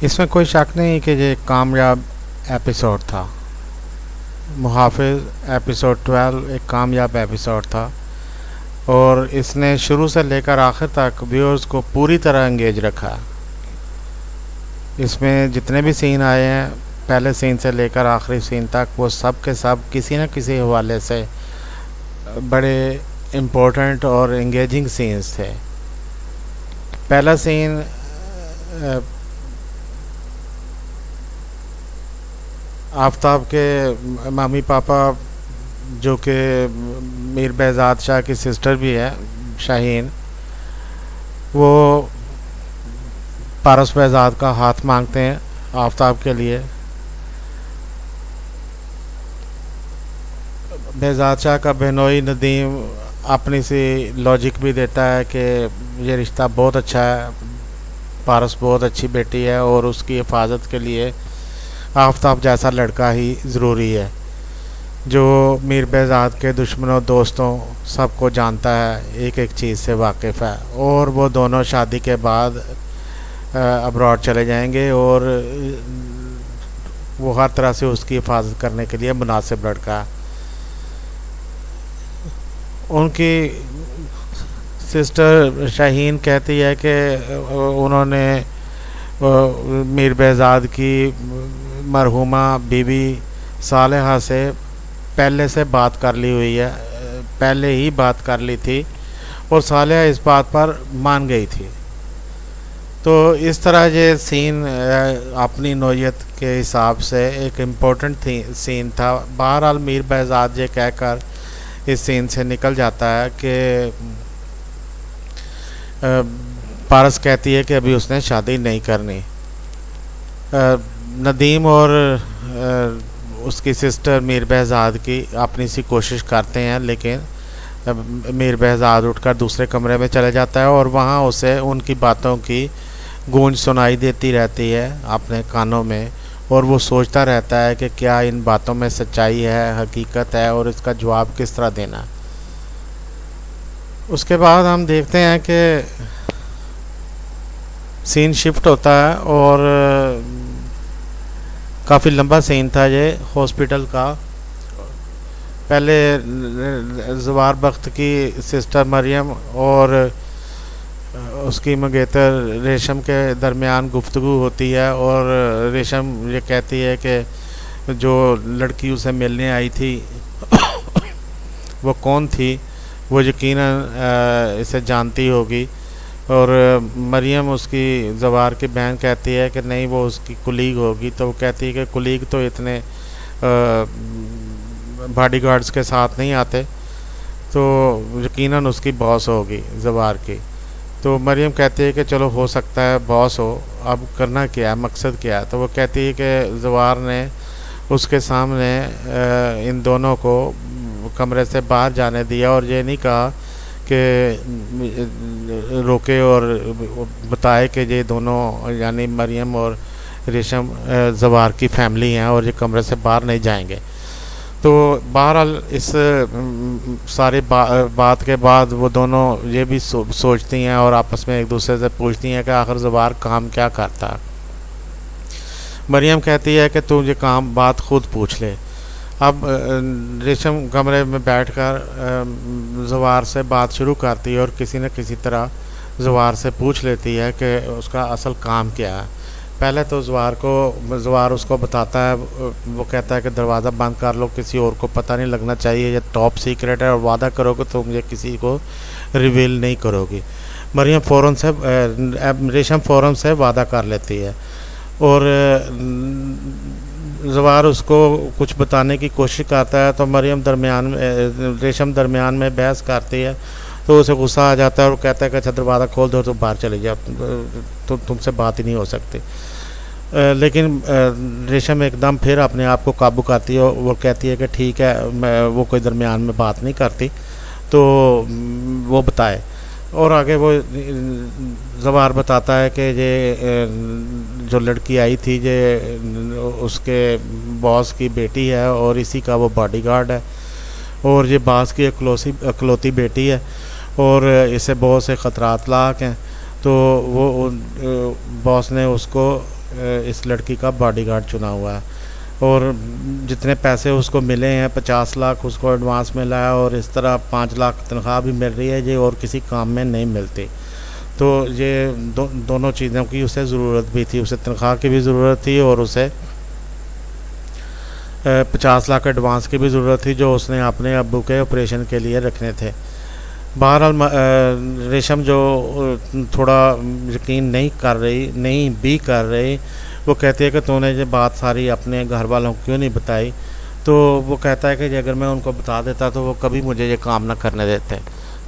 इसमें कोई शक नहीं कि ये एक कामयाब एपिसोड था। मुहाफ़िज़ एपिसोड 12 एक कामयाब एपिसोड था और इसने शुरू से लेकर आखिर तक व्यूअर्स को पूरी तरह एंगेज रखा। इसमें जितने भी सीन आए हैं, पहले सीन से लेकर आखिरी सीन तक, वो सब के सब किसी न किसी हवाले से बड़े इम्पोर्टेंट और एंगेजिंग सीन्स थे। पहला सीन आफ्ताब के मामी पापा, जो कि मीर बेज़ाद शाह की सिस्टर भी है, शाहीन, वो पारस बेज़ाद का हाथ मांगते हैं आफ्ताब के लिए। बेज़ाद शाह का बहनोई नदीम अपनी सी लॉजिक भी देता है कि ये रिश्ता बहुत अच्छा है, पारस बहुत अच्छी बेटी है और उसकी हिफाजत के लिए आफ्ताब जैसा लड़का ही ज़रूरी है, जो मीर बेज़ाद के दुश्मनों दोस्तों सबको जानता है, एक एक चीज़ से वाकिफ़ है। और वो दोनों शादी के बाद अब्रॉड चले जाएंगे और वो हर तरह से उसकी हिफाजत करने के लिए मुनासिब लड़का है। उनकी सिस्टर शाहीन कहती है कि उन्होंने मीर बेज़ाद की मरहुमा बीवी सालेहा से पहले से बात कर ली हुई है, पहले ही बात कर ली थी और सालेहा इस बात पर मान गई थी। तो इस तरह ये सीन अपनी नौयत के हिसाब से एक इम्पोर्टेंट सीन था। बहरहाल मीर बेज़ाद ये कहकर इस सीन से निकल जाता है कि पारस कहती है कि अभी उसने शादी नहीं करनी। नदीम और उसकी सिस्टर मीर बेज़ाद की अपनी सी कोशिश करते हैं, लेकिन मीर बेज़ाद उठकर दूसरे कमरे में चले जाता है और वहाँ उसे उनकी बातों की गूंज सुनाई देती रहती है अपने कानों में, और वो सोचता रहता है कि क्या इन बातों में सच्चाई है, हकीकत है, और इसका जवाब किस तरह देना। उसके बाद हम देखते हैं कि सीन शिफ्ट होता है और काफ़ी लंबा सीन था ये हॉस्पिटल का। पहले ज़वार बख्त की सिस्टर मरियम और उसकी मंगेतर रेशम के दरमियान गुफ्तगू होती है और रेशम ये कहती है कि जो लड़की उसे मिलने आई थी वो कौन थी, वो यकीनन इसे जानती होगी। और मरियम, उसकी ज़वार की बहन, कहती है कि नहीं, वो उसकी कुलीग होगी। तो वो कहती है कि कुलीग तो इतने बॉडीगार्ड्स के साथ नहीं आते, तो यकीनन उसकी बॉस होगी ज़वार की। तो मरियम कहती है कि चलो हो सकता है बॉस हो, अब करना क्या है, मकसद क्या है। तो वो कहती है कि ज़वार ने उसके सामने इन दोनों को कमरे से बाहर जाने दिया और ये नहीं कहा कि रोके और बताए कि ये दोनों यानी मरियम और रेशम ज़वार की फैमिली हैं और ये कमरे से बाहर नहीं जाएंगे। तो बहरहाल इस सारी बात के बाद वो दोनों ये भी सोचती हैं और आपस में एक दूसरे से पूछती हैं कि आखिर ज़वार काम क्या करता है। मरियम कहती है कि तू ये काम बात खुद पूछ ले। अब रेशम कमरे में बैठकर ज़वार से बात शुरू करती है और किसी न किसी तरह ज़वार से पूछ लेती है कि उसका असल काम क्या है। पहले तो ज़वार उसको बताता है, वो कहता है कि दरवाज़ा बंद कर लो, किसी और को पता नहीं लगना चाहिए, ये टॉप सीक्रेट है और वादा करोगे तो मुझे किसी को रिवील नहीं करोगी। मरियम रेशम फ़ौरन से वादा कर लेती है और ज़वार उसको कुछ बताने की कोशिश करता है तो रेशम दरमियान में बहस करती है। तो उसे गुस्सा आ जाता है और कहता है कि अच्छा दरवाज़ा खोल दो तो बाहर चली जाओ, तो तुमसे बात ही नहीं हो सकती। लेकिन रेशम एकदम फिर अपने आप को काबू करती है, वो कहती है कि ठीक है, वो कोई दरमियान में बात नहीं करती, तो वो बताए। और आगे वो ज़वार बताता है कि ये जो लड़की आई थी ये उसके बॉस की बेटी है और इसी का वो बॉडीगार्ड है और ये बास की अकलौती बेटी है और इसे बहुत से ख़तरात लाक हैं। तो वो बॉस ने उसको इस लड़की का बॉडीगार्ड चुना हुआ है, और जितने पैसे उसको मिले हैं 50 लाख उसको एडवांस में लाया, और इस तरह 5 लाख तनख्वाह भी मिल रही है ये, और किसी काम में नहीं मिलती। तो ये दोनों चीज़ों की उसे ज़रूरत भी थी, उसे तनख्वाह की भी ज़रूरत थी और उसे 50 लाख एडवांस की भी ज़रूरत थी जो उसने अपने अब्बू के ऑपरेशन के लिए रखने थे। बहरहाल रेशम जो थोड़ा यकीन नहीं भी कर रही, वो कहती है कि तूने ये बात सारी अपने घर वालों को क्यों नहीं बताई। तो वो कहता है कि अगर मैं उनको बता देता तो वो कभी मुझे ये काम ना करने देते,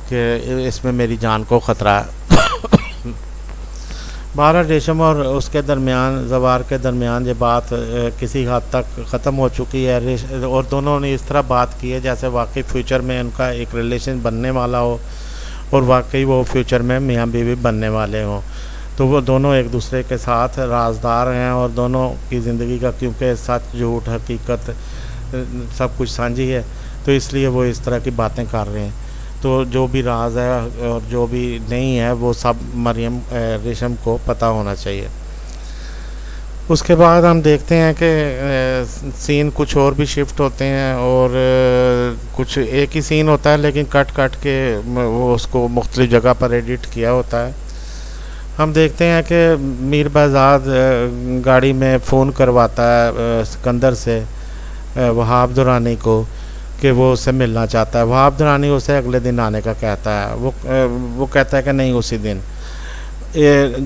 कि इसमें मेरी जान को ख़तरा है। बहरहाल रेशम और उसके दरमियान, जवार के दरमियान ये बात किसी हद तक ख़त्म हो चुकी है, और दोनों ने इस तरह बात की है जैसे वाकई फ्यूचर में उनका एक रिलेशन बनने वाला हो, और वाकई वो फ्यूचर में मियाँ बीवी बनने वाले हों। तो वो दोनों एक दूसरे के साथ राजदार हैं, और दोनों की ज़िंदगी का क्योंकि सच झूठ हकीकत सब कुछ साझी है, तो इसलिए वो इस तरह की बातें कर रहे हैं। तो जो भी राज है और जो भी नहीं है वो सब मरियम रेशम को पता होना चाहिए। उसके बाद हम देखते हैं कि सीन कुछ और भी शिफ्ट होते हैं, और कुछ एक ही सीन होता है लेकिन कट कट के वो उसको मुख्तलिफ जगह पर एडिट किया होता है। हम देखते हैं कि मीर बहज़ाद गाड़ी में फ़ोन करवाता है सिकंदर से वहाब दुरानी को कि वो उससे मिलना चाहता है। वहाब दुरानी उसे अगले दिन आने का कहता है। वो कहता है कि नहीं उसी दिन।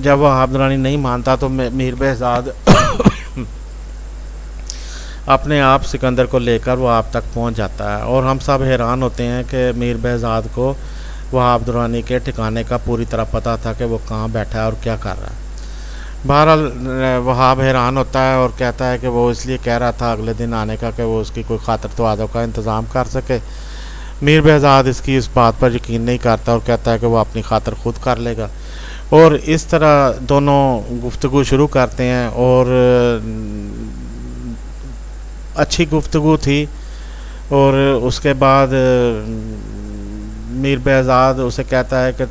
जब वहाब दुरानी नहीं मानता तो मीर बहज़ाद अपने आप सिकंदर को लेकर वो आप तक पहुंच जाता है, और हम सब हैरान होते हैं कि मीर बहज़ाद को वहाब दुरानी के ठिकाने का पूरी तरह पता था कि वो कहाँ बैठा है और क्या कर रहा है। बहरहाल वहाब हैरान होता है और कहता है कि वो इसलिए कह रहा था अगले दिन आने का कि वो उसकी कोई खातर तवाज़ो का इंतज़ाम कर सके। मीर बहज़ाद इसकी इस बात पर यकीन नहीं करता और कहता है कि वो अपनी खातर खुद कर लेगा, और इस तरह दोनों गुफ्तगू शुरू करते हैं, और अच्छी गुफ्तगू थी। और उसके बाद मीर बहज़ाद उसे कहता है कि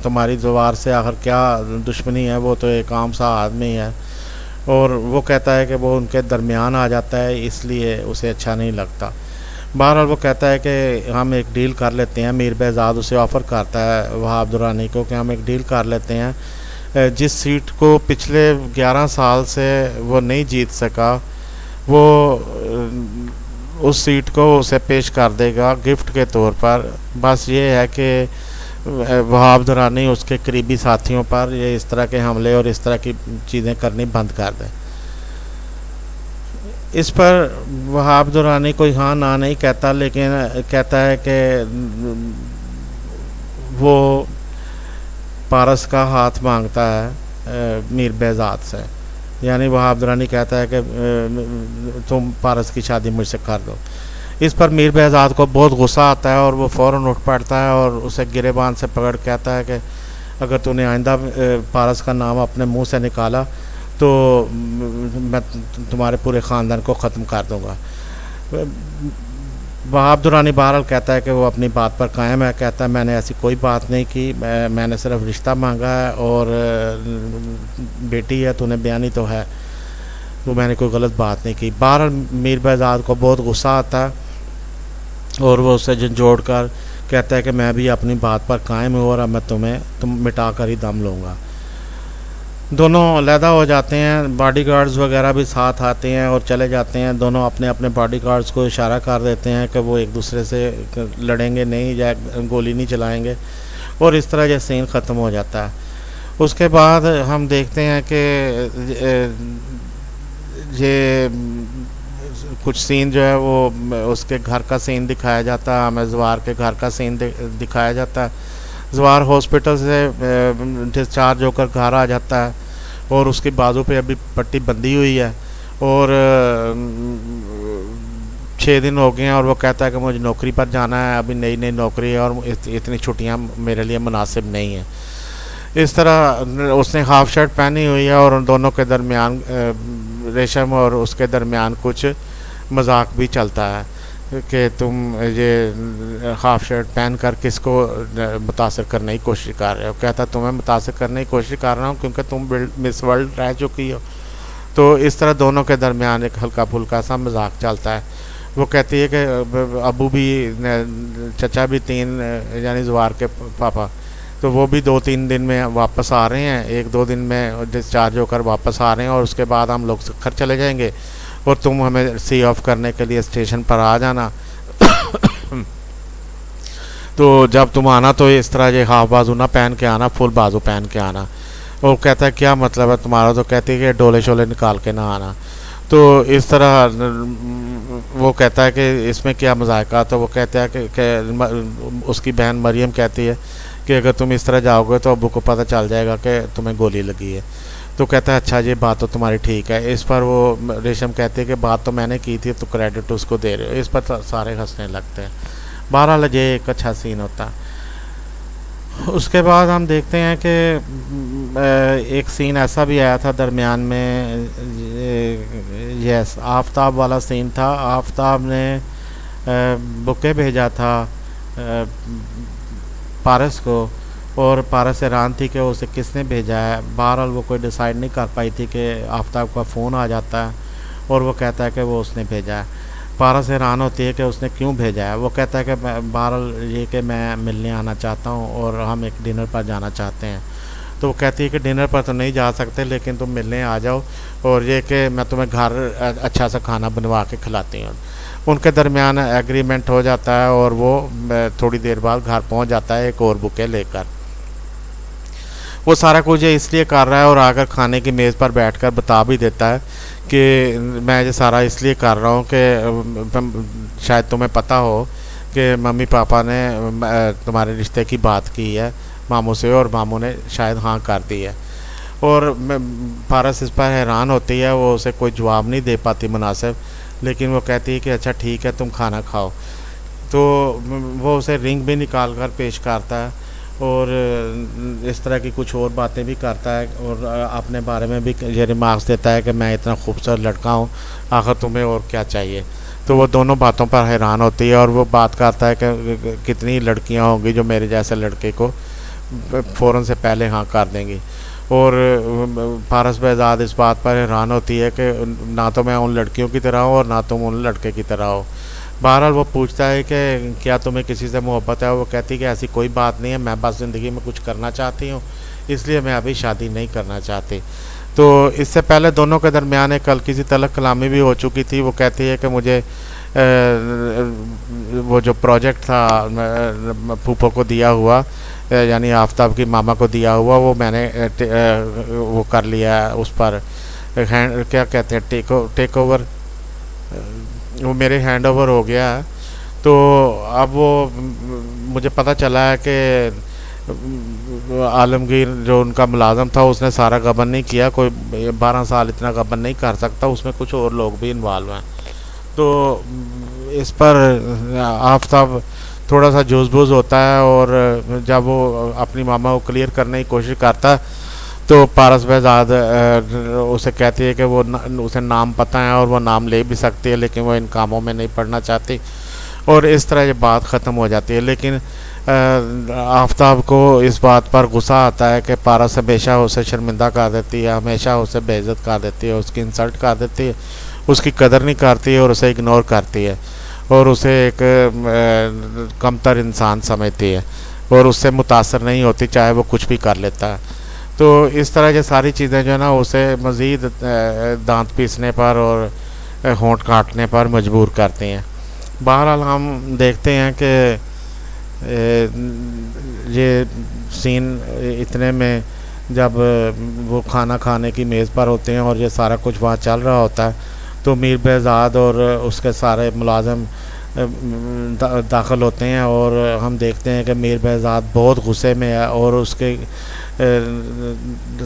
तुम्हारी ज़वार से आखिर क्या दुश्मनी है, वो तो एक आम सा आदमी है। और वो कहता है कि वो उनके दरमियान आ जाता है, इसलिए उसे अच्छा नहीं लगता। बहरहाल वो कहता है कि हम एक डील कर लेते हैं। मीर बहज़ाद उसे ऑफ़र करता है वहाब दुरानी को कि हम एक डील कर लेते हैं, जिस सीट को पिछले 11 साल से वो नहीं जीत सका वो उस सीट को उसे पेश कर देगा गिफ्ट के तौर पर। बस ये है कि वहाब दुरानी उसके करीबी साथियों पर ये इस तरह के हमले और इस तरह की चीज़ें करनी बंद कर दें। इस पर वहाब दुरानी कोई हाँ ना नहीं कहता, लेकिन कहता है कि वो पारस का हाथ मांगता है मीर बहज़ाद से। यानी वहाब दुरानी कहता है कि तुम पारस की शादी मुझसे कर दो। इस पर मीर बहज़ाद को बहुत गुस्सा आता है और वो फ़ौरन उठ पड़ता है और उसे गिरेबान से पकड़ कहता है कि अगर तूने आइंदा पारस का नाम अपने मुंह से निकाला तो मैं तुम्हारे पूरे ख़ानदान को ख़त्म कर दूँगा। वहाब दुरानी बहरहाल कहता है कि वो अपनी बात पर कायम है। कहता है मैंने ऐसी कोई बात नहीं की, मैंने सिर्फ रिश्ता मांगा है, और बेटी है तूने बयानी तो है, तो मैंने कोई गलत बात नहीं की। बहरहाल मीर बहज़ाद को बहुत गुस्सा आता है और वो उससे झंझोड़ कर कहता है कि मैं भी अपनी बात पर कायम हूँ और अब मैं तुम मिटा कर ही दम लूँगा। दोनों अलहदा हो जाते हैं, बॉडीगार्ड्स वगैरह भी साथ आते हैं और चले जाते हैं। दोनों अपने अपने बॉडीगार्ड्स को इशारा कर देते हैं कि वो एक दूसरे से लड़ेंगे नहीं या गोली नहीं चलाएंगे, और इस तरह यह सीन ख़त्म हो जाता है। उसके बाद हम देखते हैं कि ये कुछ सीन जो है वो उसके घर का सीन दिखाया जाता है, हमें जवार के घर का सीन दिखाया जाता है। जवार हॉस्पिटल से डिस्चार्ज होकर घर आ जाता है और उसकी बाजू पे अभी पट्टी बंधी हुई है और 6 दिन हो गए हैं, और वो कहता है कि मुझे नौकरी पर जाना है, अभी नई नई नौकरी है और इतनी छुट्टियां मेरे लिए मुनासिब नहीं है। इस तरह उसने हाफ शर्ट पहनी हुई है और उन दोनों के दरमियान रेशम और उसके दरमियान कुछ मजाक भी चलता है। कि तुम ये हाफ शर्ट पहन कर किसको मुतासर करने की कोशिश कर रहे हो। कहता तुम्हें मुतासर करने की कोशिश कर रहा हूँ क्योंकि तुम मिस वर्ल्ड रह चुकी हो। तो इस तरह दोनों के दरमियान एक हल्का फुल्का सा मजाक चलता है। वो कहती है कि अबू भी, चचा भी तीन, यानी जवार के पापा, तो वो भी 2-3 दिन में वापस आ रहे हैं, 1-2 दिन में डिस्चार्ज होकर वापस आ रहे हैं, और उसके बाद हम लोग घर चले जाएंगे और तुम हमें सी ऑफ करने के लिए स्टेशन पर आ जाना। तो जब तुम आना तो इस तरह ये हाफ बाजू ना पहन के आना, फुल बाजू पहन के आना। वो कहता है क्या मतलब है तुम्हारा। तो कहती है कि डोले शोले निकाल के ना आना। तो इस तरह वो कहता है कि इसमें क्या मजाक। तो वो कहता है कि उसकी बहन मरियम कहती है कि अगर तुम इस तरह जाओगे तो अबू को पता चल जाएगा कि तुम्हें गोली लगी है। तो कहता है अच्छा ये बात तो तुम्हारी ठीक है। इस पर वो रेशम कहती है कि बात तो मैंने की थी, तो क्रेडिट उसको दे रहे हो। इस पर सारे हंसने लगते हैं। बहरहाल ये एक अच्छा सीन होता है। उसके बाद हम देखते हैं कि एक सीन ऐसा भी आया था दरमियान में, यस, आफताब वाला सीन था। आफताब ने बुके भेजा था पारस को, और पारस हैरान थी कि उसे किसने भेजा है। बहरहाल वो कोई डिसाइड नहीं कर पाई थी कि आफताब का फ़ोन आ जाता है और वो कहता है कि वो उसने भेजा है। पारस हैरान होती है कि उसने क्यों भेजा है। वो कहता है कि बहरहाल ये कि मैं मिलने आना चाहता हूँ और हम एक डिनर पर जाना चाहते हैं। तो वो कहती है कि डिनर पर तो नहीं जा सकते, लेकिन तुम मिलने आ जाओ, और ये कि मैं तुम्हें घर अच्छा सा खाना बनवा के खिलाती हूँ। उनके दरमियान एग्रीमेंट हो जाता है और वो थोड़ी देर बाद घर पहुँच जाता है एक और बुके लेकर। वो सारा कुछ ये इसलिए कर रहा है और आकर खाने की मेज़ पर बैठकर बता भी देता है कि मैं ये सारा इसलिए कर रहा हूँ कि शायद तुम्हें पता हो कि मम्मी पापा ने तुम्हारे रिश्ते की बात की है मामू से, और मामू ने शायद हाँ कर दी है। और पारस इस पर हैरान होती है। वो उसे कोई जवाब नहीं दे पाती मुनासिब, लेकिन वो कहती है कि अच्छा ठीक है तुम खाना खाओ। तो वो उसे रिंग भी निकाल कर पेश करता है और इस तरह की कुछ और बातें भी करता है, और अपने बारे में भी ये रिमार्क्स देता है कि मैं इतना खूबसूरत लड़का हूँ, आखिर तुम्हें और क्या चाहिए। तो वो दोनों बातों पर हैरान होती है और वो बात करता है कि कितनी लड़कियाँ होंगी जो मेरे जैसे लड़के को फ़ौरन से पहले हाँ कर देंगी। और पारस बेजाद इस बात पर हैरान होती है कि ना तो मैं उन लड़कियों की तरह हूँ और ना तुम उन लड़के की तरह हो। बहरहाल वो पूछता है कि क्या तुम्हें किसी से मोहब्बत है। वो कहती है कि ऐसी कोई बात नहीं है, मैं बस ज़िंदगी में कुछ करना चाहती हूँ, इसलिए मैं अभी शादी नहीं करना चाहती। तो इससे पहले दोनों के दरमियान एक हल्की सी तलक कलामी भी हो चुकी थी। वो कहती है कि मुझे वो जो प्रोजेक्ट था फूफो को दिया हुआ, यानी आफताब की मामा को दिया हुआ, वो मैंने वो कर लिया है। उस पर क्या कहते हैं, टेक ओवर, वो मेरे हैंड ओवर हो गया है। तो अब वो मुझे पता चला है कि आलमगीर जो उनका मुलाजम था उसने सारा गबन नहीं किया, कोई 12 साल इतना गबन नहीं कर सकता, उसमें कुछ और लोग भी इन्वॉल्व हैं। तो इस पर आफताब थोड़ा सा जोश-बूश होता है, और जब वो अपनी मामा को क्लियर करने की कोशिश करता है तो पारस बेजाद उसे कहती है कि वो उसे नाम पता है और वो नाम ले भी सकती है, लेकिन वो इन कामों में नहीं पढ़ना चाहती, और इस तरह ये बात ख़त्म हो जाती है। लेकिन आफताब को इस बात पर गुस्सा आता है कि पारस हमेशा उसे शर्मिंदा कर देती है, हमेशा उसे बेइज्जत कर देती है, उसकी इंसल्ट कर देती है, उसकी कदर नहीं करती है और उसे इग्नोर करती है, और उसे एक कमतर इंसान समझती है और उससे मुतासर नहीं होती चाहे वो कुछ भी कर लेता है। तो इस तरह ये सारी चीज़ें जो है ना उसे मज़ीद दांत पीसने पर और होंठ काटने पर मजबूर करती हैं। बहरहाल हम देखते हैं कि ये सीन इतने में जब वो खाना खाने की मेज़ पर होते हैं और ये सारा कुछ वहाँ चल रहा होता है, तो मीर बेजाद और उसके सारे मुलाजिम दाखिल होते हैं, और हम देखते हैं कि मीर बेजाद बहुत गुस्से में है और उसके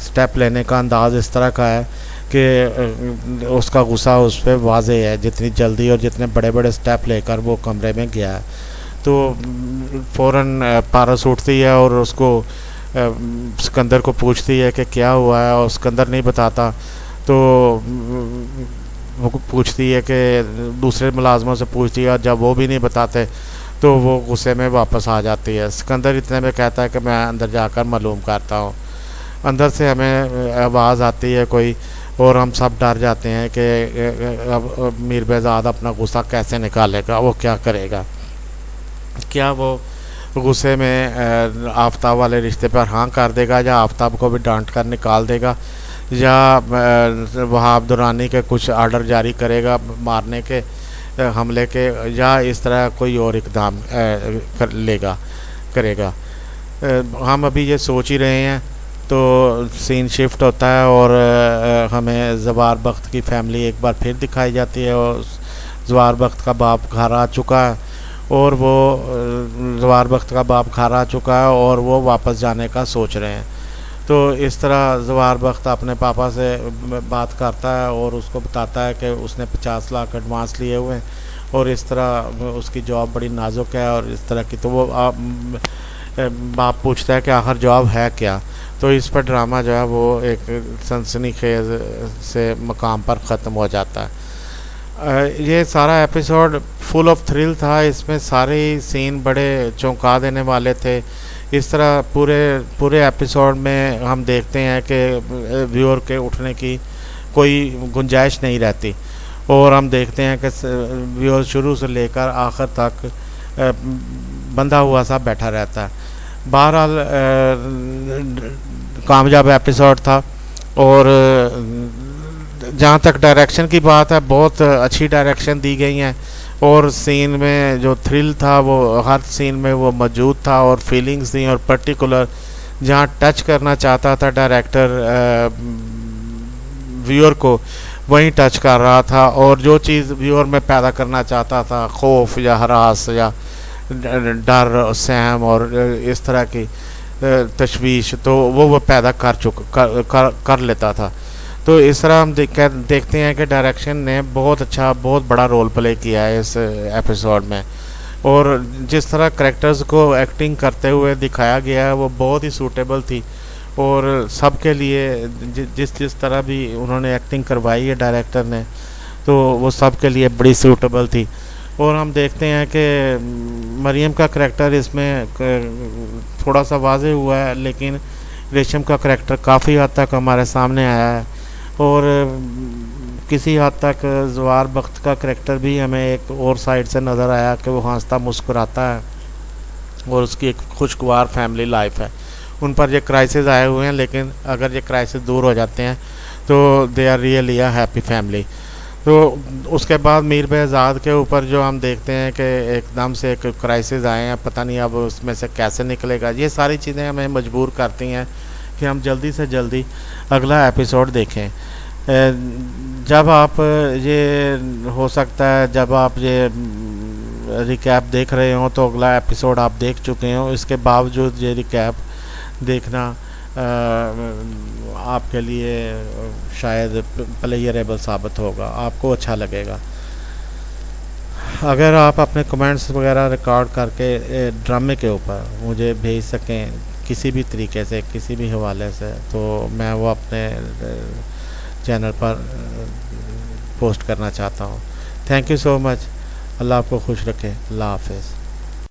स्टेप लेने का अंदाज़ इस तरह का है कि उसका गुस्सा उस पर वाज़ेह है, जितनी जल्दी और जितने बड़े बड़े स्टेप लेकर वो कमरे में गया है। तो फ़ौरन पारस उठती है और उसको सिकंदर को पूछती है कि क्या हुआ है, और सिकंदर नहीं बताता। तो वो पूछती है कि दूसरे मुलाजमों से पूछती है, और जब वो भी नहीं बताते तो वो गुस्से में वापस आ जाती है। सिकंदर इतने में कहता है कि मैं अंदर जाकर मालूम करता हूँ। अंदर से हमें आवाज़ आती है कोई, और हम सब डर जाते हैं कि अब मीर बेजाद अपना गुस्सा कैसे निकालेगा, वो क्या करेगा। क्या वो गुस्से में आफ्ताब वाले रिश्ते पर हाँ कर देगा, या आफ्ताब को भी डांट कर निकाल देगा, या वहाब दुरानी के कुछ आर्डर जारी करेगा मारने के, हमले के, या इस तरह कोई और इकदाम करेगा। हम अभी ये सोच ही रहे हैं। तो सीन शिफ्ट होता है और हमें ज़वार बख्त की फैमिली एक बार फिर दिखाई जाती है, और ज़वार बख्त का बाप घर आ चुका है, और वो ज़वार बख्त का बाप घर आ चुका है और वो वापस जाने का सोच रहे हैं। तो इस तरह ज़वार बख्त अपने पापा से बात करता है और उसको बताता है कि उसने 50 लाख एडवांस लिए हुए हैं, और इस तरह उसकी जॉब बड़ी नाजुक है और इस तरह की। तो वो बाप पूछता है कि आखिर जॉब है क्या। तो इस पर ड्रामा जो है वो एक सनसनीखेज से मकाम पर ख़त्म हो जाता है। ये सारा एपिसोड फुल ऑफ थ्रिल था। इसमें सारे सीन बड़े चौंका देने वाले थे। इस तरह पूरे एपिसोड में हम देखते हैं कि व्यूअर के उठने की कोई गुंजाइश नहीं रहती, और हम देखते हैं कि व्यूअर शुरू से लेकर आखिर तक बंधा हुआ सा बैठा रहता है। बहरहाल कामयाब एपिसोड था। और जहाँ तक डायरेक्शन की बात है, बहुत अच्छी डायरेक्शन दी गई है, और सीन में जो थ्रिल था वो हर सीन में वो मौजूद था, और फीलिंग्स थी, और पर्टिकुलर जहाँ टच करना चाहता था डायरेक्टर व्यूअर को वहीं टच कर रहा था, और जो चीज़ व्यूअर में पैदा करना चाहता था, खौफ या हरास या डर, सहम और इस तरह की तशवीश, तो वो पैदा कर लेता था। तो इस तरह हम देखते हैं कि डायरेक्शन ने बहुत अच्छा, बहुत बड़ा रोल प्ले किया है इस एपिसोड में, और जिस तरह करैक्टर्स को एक्टिंग करते हुए दिखाया गया है वो बहुत ही सूटेबल थी, और सबके लिए जिस तरह भी उन्होंने एक्टिंग करवाई है डायरेक्टर ने, तो वो सबके लिए बड़ी सूटेबल थी। और हम देखते हैं कि मरियम का करैक्टर इसमें थोड़ा सा वाज़ेह हुआ है, लेकिन रेशम का करैक्टर काफ़ी हद तक हमारे सामने आया है, और किसी हद तक ज़वार बख्त का करैक्टर भी हमें एक और साइड से नज़र आया कि वो हंसता मुस्कुराता है, और उसकी एक खुशगवार फैमिली लाइफ है। उन पर ये क्राइसिस आए हुए हैं, लेकिन अगर ये क्राइसिस दूर हो जाते हैं तो they are really a happy family. तो उसके बाद मीर बेजाद के ऊपर जो हम देखते हैं कि एकदम से एक क्राइसिस आए हैं, पता नहीं अब उसमें से कैसे निकलेगा। ये सारी चीज़ें हमें मजबूर करती हैं कि हम जल्दी से जल्दी अगला एपिसोड देखें। जब आप ये हो सकता है जब आप ये रिकैप देख रहे हो तो अगला एपिसोड आप देख चुके हो, इसके बावजूद ये रिकैप देखना आपके लिए शायद प्लेयरेबल साबित होगा, आपको अच्छा लगेगा। अगर आप अपने कमेंट्स वगैरह रिकॉर्ड करके ड्रामे के ऊपर मुझे भेज सकें किसी भी तरीके से, किसी भी हवाले से, तो मैं वो अपने चैनल पर पोस्ट करना चाहता हूँ। Thank you so much. Allah आपको खुश रखे। अल्लाह हाफिज़।